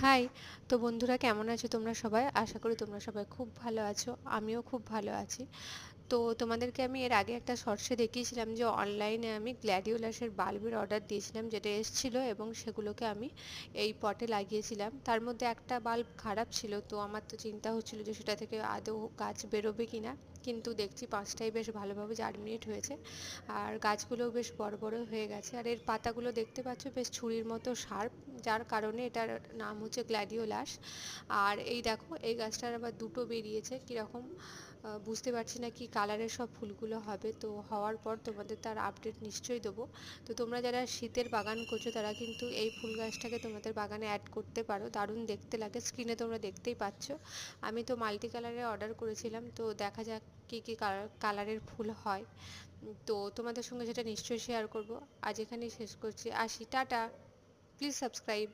High! তো বন্ধুরা কেমন আছো তোমরা সবাই? আশা করি তোমরা সবাই খুব ভালো আছো। আমিও খুব ভালো আছি। তো তোমাদেরকে আমি এর আগে একটা শর্টসে দেখিয়েছিলাম যে অনলাইনে আমি গ্ল্যাডিওলাসের বাল্বের অর্ডার দিয়েছিলাম, যেটা এসেছিল এবং সেগুলোকে আমি এই পটে লাগিয়েছিলাম। তার মধ্যে একটা বাল্ব খারাপ ছিল, তো আমার তো চিন্তা হচ্ছিল যে সেটা থেকে আদৌ গাছ বেরোবে কিনা। কিন্তু দেখছি 5টাই বেশ ভালোভাবে জার্মিনেট হয়েছে, আর গাছগুলোও বেশ বড় বড় হয়ে গেছে। আর এর পাতাগুলো দেখতে পাচ্ছ বেশ ছুরির মতো শার্প, যার কারণে এটার নাম হচ্ছে গ্ল্যাডিওলাস। আর এই দেখো, এই গাছটার আবার দুটো বেরিয়েছে। কীরকম বুঝতে পারছি না কি কালারের সব ফুলগুলো হবে, তো হওয়ার পর তোমাদের তার আপডেট নিশ্চয়ই দেবো। তো তোমরা যারা শীতের বাগান করছো তারা কিন্তু এই ফুল গাছটাকে তোমাদের বাগানে অ্যাড করতে পারো, দারুণ দেখতে লাগে। স্ক্রিনে তোমরা দেখতেই পাচ্ছ। আমি তো মাল্টি কালারে অর্ডার করেছিলাম, তো দেখা যাক কী কী কালারের ফুল হয়। তো তোমাদের সঙ্গে সেটা নিশ্চয়ই শেয়ার করব। আজ এখানেই শেষ করছি, আসি, টাটা। Please subscribe.